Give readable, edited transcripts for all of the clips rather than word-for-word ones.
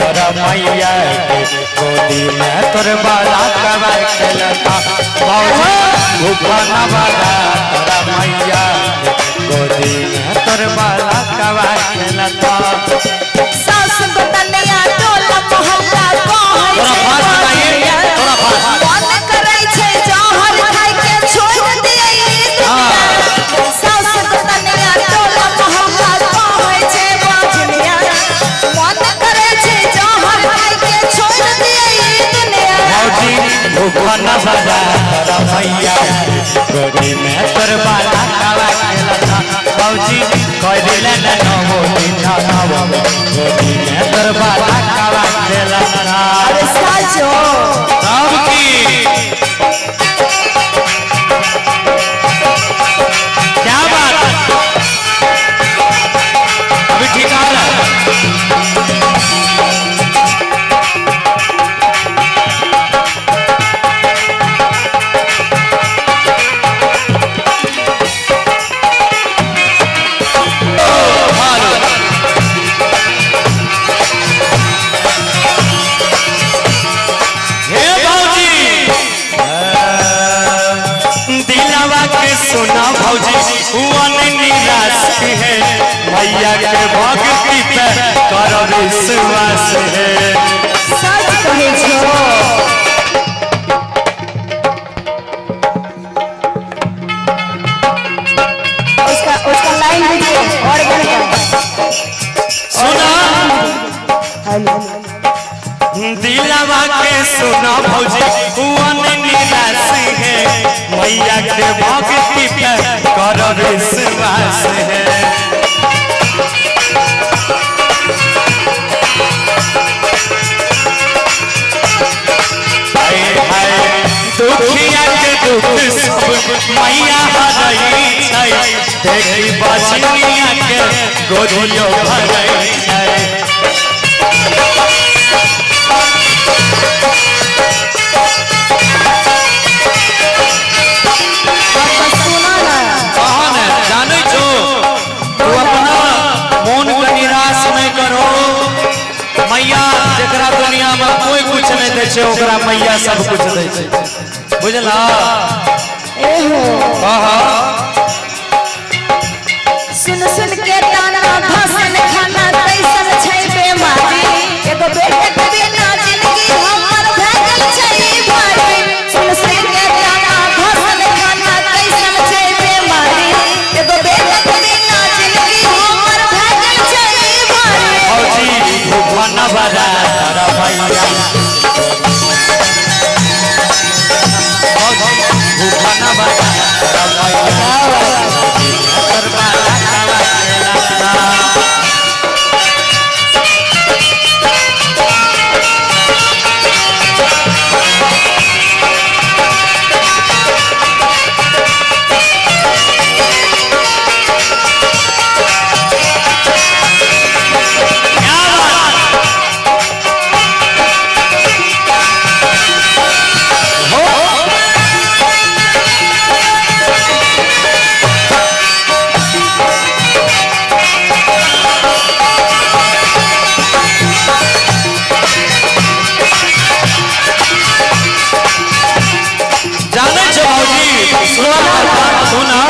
तोरा मैया गोदी में तोर बाला कवा खेलता भौजी भूखा न बारा तोरा मैया गोदी में तोर बाला कवा खेलता सास बतनिया टोला मोहल्ला मन करे छे जहर खाइ के छोड़ दिए सास बतनिया टोला मोहल्ला कहै छे बाजनिया मन करे छे जहर खाइ के छोड़ दिए दुनिया भौजी भूखा न बारा तोरा मैया गोदी में तोर बाला कवा खेलता भौजी कह दिले न नवो दिन नवो गोदी में तोर बाला कवा खेलता अरे साजो सब की क्या बात है अभी ठीक आ रहा है सुना भौजी हुआ निराश है भैया के भक्ति पे करो विश्वास है सच कहे छो उसका लाइन दीजिए और सुना दिलवा के सुना भौजी हुआ निराश है मैया के भक्ति पे करो विश्वास है दुखिया के दुख सब मैया हरई छै देखी बजनिया के गोदियो भरई छै जकरा दुनिया में कोई कुछ नहीं दे छे ओकरा मैया सब कुछ दे छे बुझला सुन सुन के ताना भसन खाना कैसन छै बेमारी एगो बेटा के बिना जिंदगी हमर भागल छै भारी सुन सुन के ताना भसन खाना कैसन छै बेमारी एगो बेटा के बिना जिंदगी हमर भागल छै भारी भौजी भूखा न बारा तोरा मैया भूखा न बारा तोरा मैया तोर बाला कवा खेलता सुना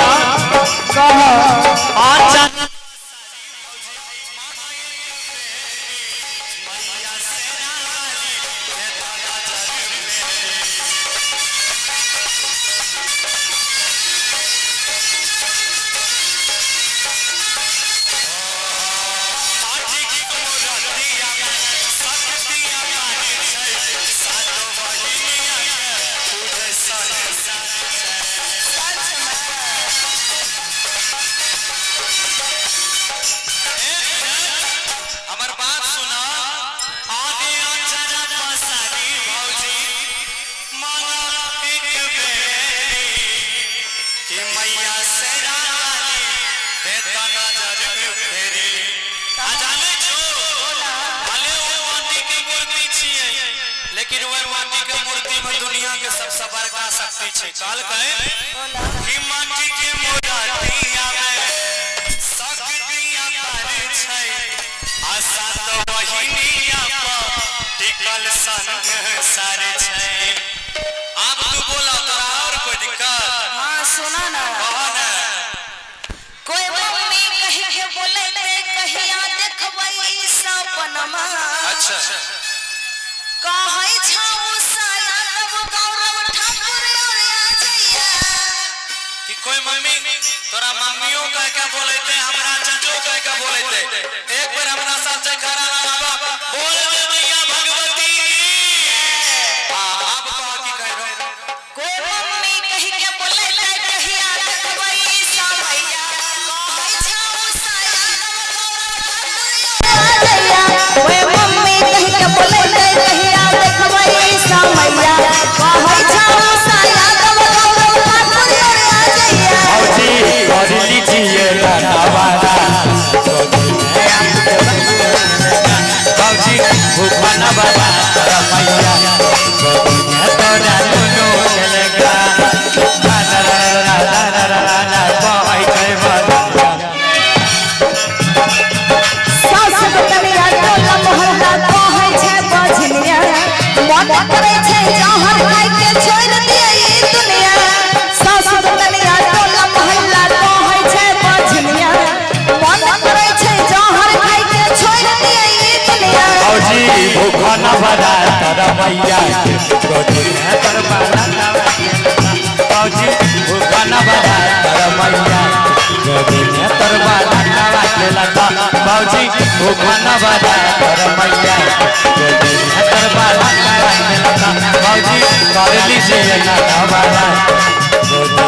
लेकिन वह माटी के मूर्ति में दुनिया के सबसे बड़का शक्ति छे काल कहे कि माटी के मूर्तिया में शक्तिया पर छे आशा तो वही संसार छै। अब तू बोला तोरा और कोई दिक्कत? हाँ सुना ना, कौन है? कोई मम्मी कही के बोले ते कहिया देखबई सपनमा। अच्छा कहै छौ साया तब गौरव ठाकुर और अजैया। कि कोई मम्मी तोरा मम्मियों कह के बोलते हमरा चाचो कह के बोलते। एक बार हमरा साथ से खड़ा रहा बोल दे मैया भगवती की। अब कह की कह रहो? कोई मम्मी कही के बोले ते कहिया देखबई समैया। कहै छौ साया तब गौरव ठाकुर और अजैया। कोई मम्मी कही के बोले ते कहिया देखबई समैया। कहै छौ साया तब गौरव ठाकुर और अजैया। औजी कर लीजिए नवारा औजी भूखा न बना मैया गोदी में तोरा नुनु चलेगा ला ला ला ला ला ला ला कोई जय बना सास बतनिया टोला मोहल्ला कहै छै बजनिया। मन करे छै जहर खाइ के छोड़ दिए ई दुनिया। सास बतनिया टोला मोहल्ला कहै छै बजनिया। मन करे छै जहर खाइ के छोड़ दिए ई दुनिया। औजी भूखा न बना मैया गोदी में तोर बाला औजी भूखा न बना मैया गोदी में तोर बाला के लगा बाबूजी भूखा न बना मैया गोदी में तोर बाला के लगा बाबूजी कर लीजिए ना नवारा गोदी